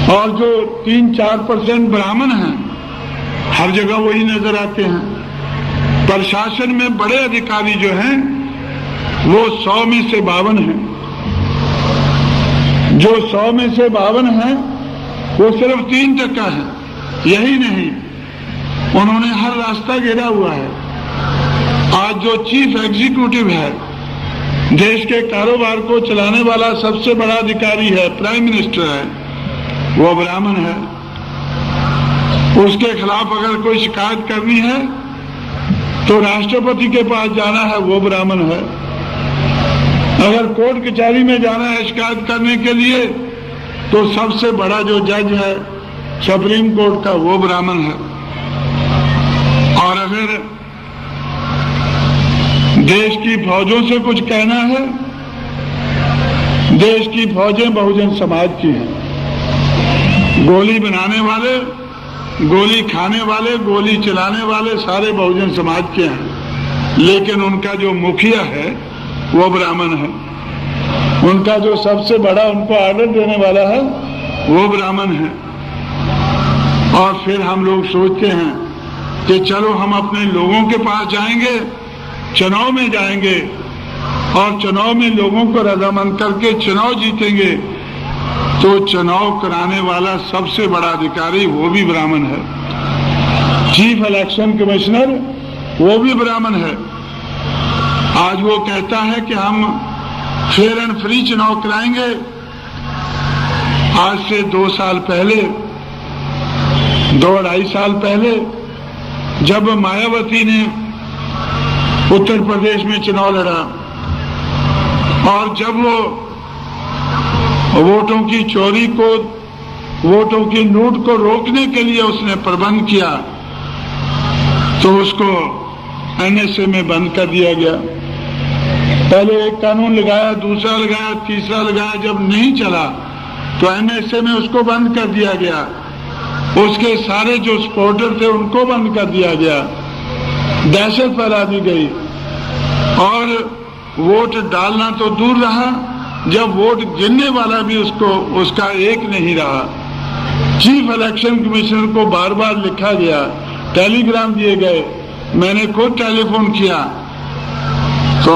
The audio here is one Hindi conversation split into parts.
और जो 3-4% ब्राह्मण हैं, हर जगह वही नजर आते हैं। प्रशासन में बड़े अधिकारी जो हैं वो 100 में से 52 हैं। जो 100 में से 52 हैं वो सिर्फ 3% है। यही नहीं, उन्होंने हर रास्ता घेरा हुआ है। आज जो चीफ एग्जीक्यूटिव है, देश के कारोबार को चलाने वाला सबसे बड़ा अधिकारी है, प्राइम मिनिस्टर है, वो ब्राह्मण है। उसके खिलाफ अगर कोई शिकायत करनी है तो राष्ट्रपति के पास जाना है, वो ब्राह्मण है। अगर कोर्ट कचहरी में जाना है शिकायत करने के लिए तो सबसे बड़ा जो जज है सुप्रीम कोर्ट का, वो ब्राह्मण है। और अगर देश की फौजों से कुछ कहना है, देश की फौजें बहुजन समाज की हैं। गोली बनाने वाले, गोली खाने वाले, गोली चलाने वाले सारे बहुजन समाज के हैं, लेकिन उनका जो मुखिया है वो ब्राह्मण है। उनका जो सबसे बड़ा उनको आर्डर देने वाला है वो ब्राह्मण है। और फिर हम लोग सोचते हैं कि चलो हम अपने लोगों के पास जाएंगे, चुनाव में जाएंगे और चुनाव में लोगों को रजामंद करके चुनाव जीतेंगे, तो चुनाव कराने वाला सबसे बड़ा अधिकारी वो भी ब्राह्मण है। चीफ इलेक्शन कमिश्नर वो भी ब्राह्मण है। आज वो कहता है कि हम फेयर एंड फ्री चुनाव कराएंगे। आज से 2 साल पहले, 2-2.5 साल पहले जब मायावती ने उत्तर प्रदेश में चुनाव लड़ा और जब वो वोटों की चोरी को, वोटों की लूट को रोकने के लिए उसने प्रबंध किया, तो उसको एनएसए में बंद कर दिया गया। पहले एक कानून लगाया, दूसरा लगाया, तीसरा लगाया, जब नहीं चला तो एनएसए में उसको बंद कर दिया गया। उसके सारे जो सपोर्टर थे उनको बंद कर दिया गया, दहशत फैला दी गई। और वोट डालना तो दूर रहा, जब वोट गिनने वाला भी उसका एक नहीं रहा। चीफ इलेक्शन कमिश्नर को बार बार लिखा गया, टेलीग्राम दिए गए, मैंने खुद टेलीफोन किया, तो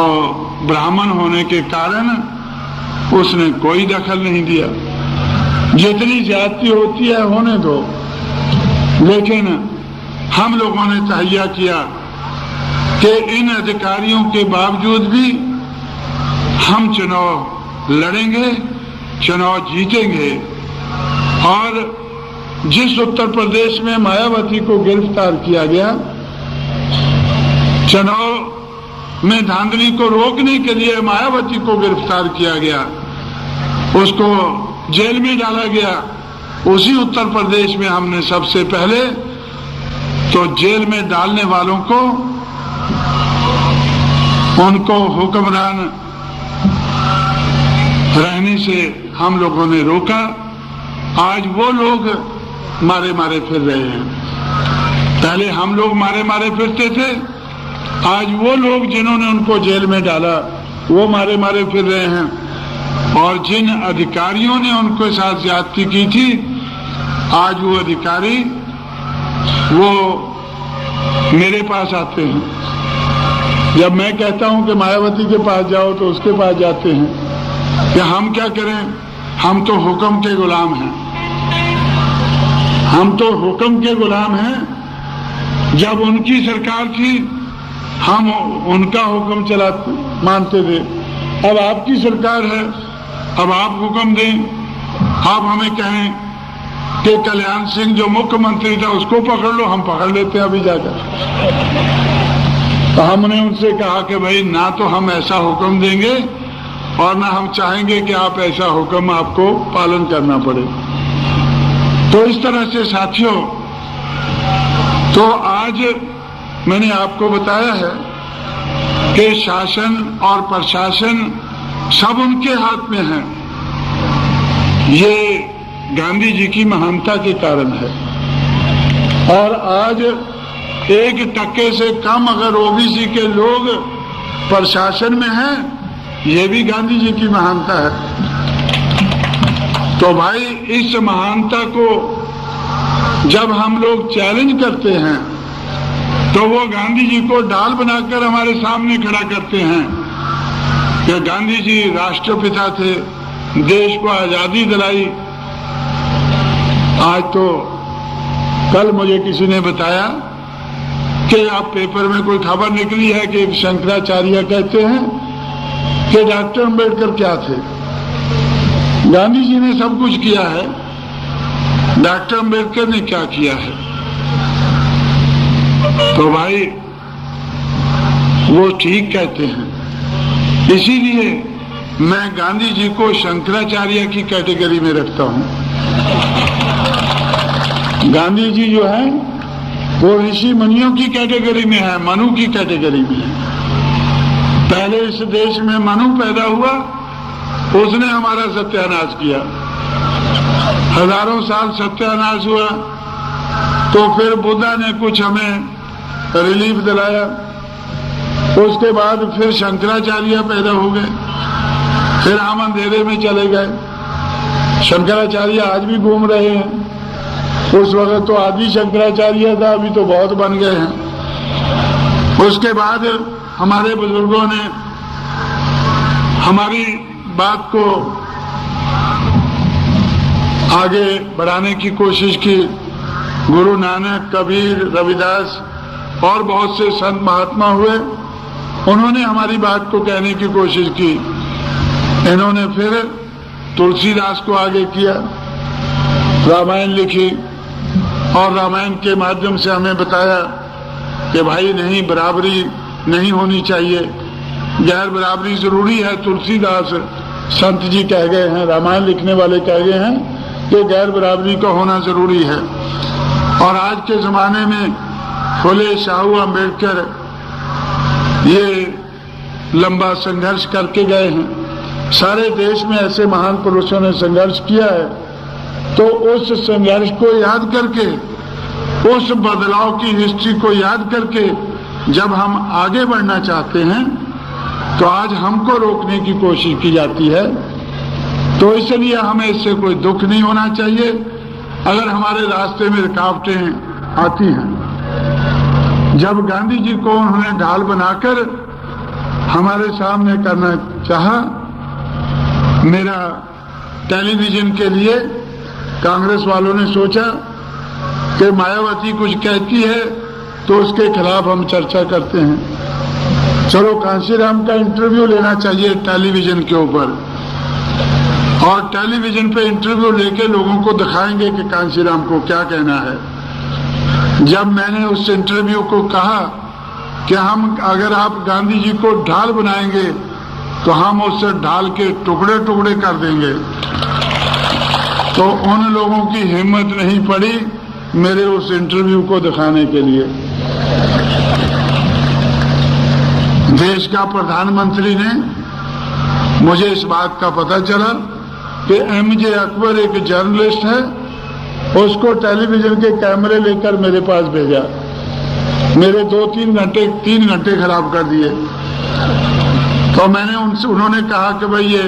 ब्राह्मण होने के कारण उसने कोई दखल नहीं दिया। जितनी ज्यादती होती है होने दो, लेकिन हम लोगों ने तहैया किया कि इन अधिकारियों के बावजूद भी हम चुनाव लड़ेंगे, चुनाव जीतेंगे। और जिस उत्तर प्रदेश में मायावती को गिरफ्तार किया गया, चुनाव में धांधली को रोकने के लिए मायावती को गिरफ्तार किया गया, उसको जेल में डाला गया। उसी उत्तर प्रदेश में हमने सबसे पहले तो जेल में डालने वालों को, उनको हुक्मरान रहने से हम लोगों ने रोका। आज वो लोग मारे मारे फिर रहे हैं। पहले हम लोग मारे मारे फिरते थे, आज वो लोग जिन्होंने उनको जेल में डाला वो मारे मारे फिर रहे हैं। और जिन अधिकारियों ने उनके साथ ज्यादती की थी, आज वो अधिकारी वो मेरे पास आते हैं। जब मैं कहता हूं कि मायावती के पास जाओ तो उसके पास जाते हैं कि हम क्या करें, हम तो हुक्म के गुलाम हैं, हम तो हुक्म के गुलाम हैं। जब उनकी सरकार थी हम उनका हुक्म चलाते मानते थे, अब आपकी सरकार है, अब आप हुक्म दें। आप हमें कहें कि कल्याण सिंह जो मुख्यमंत्री था उसको पकड़ लो, हम पकड़ लेते हैं अभी जाकर। तो हमने उनसे कहा कि भाई ना तो हम ऐसा हुक्म देंगे और ना हम चाहेंगे कि आप ऐसा हुक्म आपको पालन करना पड़े। तो इस तरह से साथियों, तो आज मैंने आपको बताया है कि शासन और प्रशासन सब उनके हाथ में है। ये गांधी जी की महानता के कारण है। और आज 1% से कम अगर ओबीसी के लोग प्रशासन में हैं, ये भी गांधी जी की महानता है। तो भाई इस महानता को जब हम लोग चैलेंज करते हैं तो वो गांधी जी को ढाल बनाकर हमारे सामने खड़ा करते हैं कि गांधी जी राष्ट्रपिता थे, देश को आजादी दिलाई। आज तो कल मुझे किसी ने बताया कि आप पेपर में कोई खबर निकली है कि शंकराचार्य कहते हैं कि डॉक्टर अम्बेडकर क्या थे। गांधी जी ने सब कुछ किया है, डॉक्टर अम्बेडकर ने क्या किया है? तो भाई वो ठीक कहते हैं। इसीलिए मैं गांधी जी को शंकराचार्य की कैटेगरी में रखता हूं। गांधी जी जो है वो ऋषि मुनियों की कैटेगरी में है, मनु की कैटेगरी में है। पहले इस देश में मनु पैदा हुआ, उसने हमारा सत्यानाश किया, हजारों साल सत्यानाश हुआ। तो फिर बुद्धा ने कुछ हमें रिलीफ दिलाया, उसके बाद फिर शंकराचार्य पैदा हो गए, फिर हम अंधेरे में चले गए। शंकराचार्य आज भी घूम रहे हैं, उस वक्त तो आदि शंकराचार्य था, अभी तो बहुत बन गए हैं। उसके बाद हमारे बुजुर्गों ने हमारी बात को आगे बढ़ाने की कोशिश की। गुरु नानक, कबीर, रविदास और बहुत से संत महात्मा हुए, उन्होंने हमारी बात को कहने की कोशिश की। इन्होंने फिर तुलसीदास को आगे किया, रामायण लिखी और रामायण के माध्यम से हमें बताया कि भाई नहीं, बराबरी नहीं होनी चाहिए, गैर बराबरी जरूरी है। तुलसीदास संत जी कह गए हैं, रामायण लिखने वाले कह गए हैं कि गैर बराबरी का होना जरूरी है। और आज के जमाने में फुले, शाहू, अम्बेडकर ये लंबा संघर्ष करके गए हैं। सारे देश में ऐसे महान पुरुषों ने संघर्ष किया है। तो उस संघर्ष को याद करके, उस बदलाव की हिस्ट्री को याद करके जब हम आगे बढ़ना चाहते हैं तो आज हमको रोकने की कोशिश की जाती है। तो इसलिए हमें इससे कोई दुख नहीं होना चाहिए अगर हमारे रास्ते में रुकावटें आती हैं। जब गांधी जी को उन्होंने ढाल बनाकर हमारे सामने करना चाहा, मेरा टेलीविजन के लिए कांग्रेस वालों ने सोचा कि मायावती कुछ कहती है तो उसके खिलाफ हम चर्चा करते हैं, चलो कांशीराम का इंटरव्यू लेना चाहिए टेलीविजन के ऊपर, और टेलीविजन पे इंटरव्यू लेके लोगों को दिखाएंगे कि कांशीराम को क्या कहना है। जब मैंने उस इंटरव्यू को कहा कि हम, अगर आप गांधी जी को ढाल बनाएंगे तो हम उससे ढाल के टुकड़े टुकड़े कर देंगे, तो उन लोगों की हिम्मत नहीं पड़ी मेरे उस इंटरव्यू को दिखाने के लिए। देश का प्रधानमंत्री ने, मुझे इस बात का पता चला कि एमजे अकबर एक जर्नलिस्ट है, उसको टेलीविजन के कैमरे लेकर मेरे पास भेजा। मेरे 3 घंटे खराब कर दिए। तो मैंने उनसे, उन्होंने कहा कि भाई ये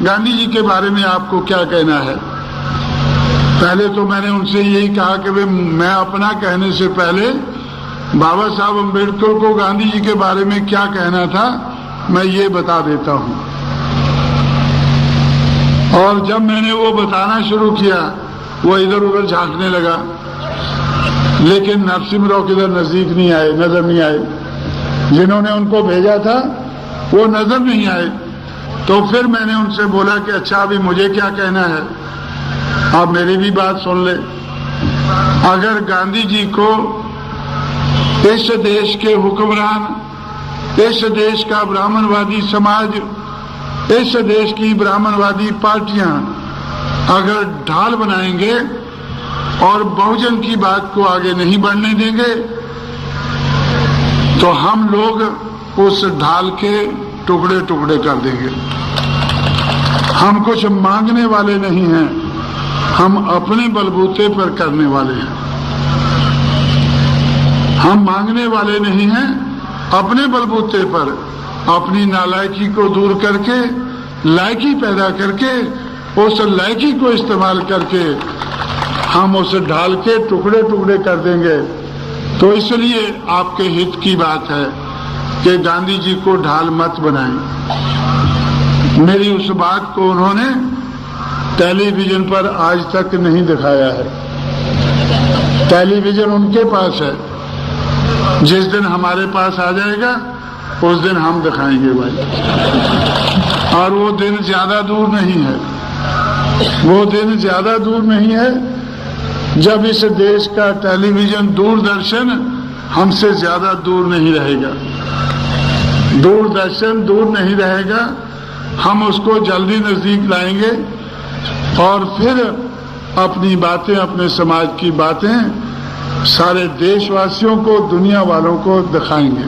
गांधी जी के बारे में आपको क्या कहना है। पहले तो मैंने उनसे यही कहा कि भाई मैं अपना कहने से पहले बाबा साहब अम्बेडकर को गांधी जी के बारे में क्या कहना था मैं ये बता देता हूं। और जब मैंने वो बताना शुरू किया, वो इधर उधर झांकने लगा, लेकिन नरसिम्हा किधर नजदीक नहीं आए, नजर नहीं आए। जिन्होंने उनको भेजा था वो नजर नहीं आए। तो फिर मैंने उनसे बोला कि अच्छा अभी मुझे क्या कहना है, आप मेरी भी बात सुन ले। अगर गांधी जी को इस देश के हुक्मरान, इस देश का ब्राह्मणवादी समाज, इस देश की ब्राह्मणवादी पार्टियां अगर ढाल बनाएंगे और बहुजन की बात को आगे नहीं बढ़ने देंगे तो हम लोग उस ढाल के टुकड़े टुकड़े कर देंगे। हम कुछ मांगने वाले नहीं हैं, हम अपने बलबूते पर करने वाले हैं। हम मांगने वाले नहीं हैं, अपने बलबूते पर अपनी नालायकी को दूर करके लायकी पैदा करके उस लड़की को इस्तेमाल करके हम उसे ढाल के टुकड़े टुकड़े कर देंगे। तो इसलिए आपके हित की बात है कि गांधी जी को ढाल मत बनाएं। मेरी उस बात को उन्होंने टेलीविजन पर आज तक नहीं दिखाया है। टेलीविजन उनके पास है, जिस दिन हमारे पास आ जाएगा उस दिन हम दिखाएंगे भाई। और वो दिन ज्यादा दूर नहीं है, वो दिन ज्यादा दूर नहीं है जब इस देश का टेलीविजन दूरदर्शन हमसे ज्यादा दूर नहीं रहेगा। दूरदर्शन दूर नहीं रहेगा, हम उसको जल्दी नजदीक लाएंगे और फिर अपनी बातें, अपने समाज की बातें सारे देशवासियों को, दुनिया वालों को दिखाएंगे।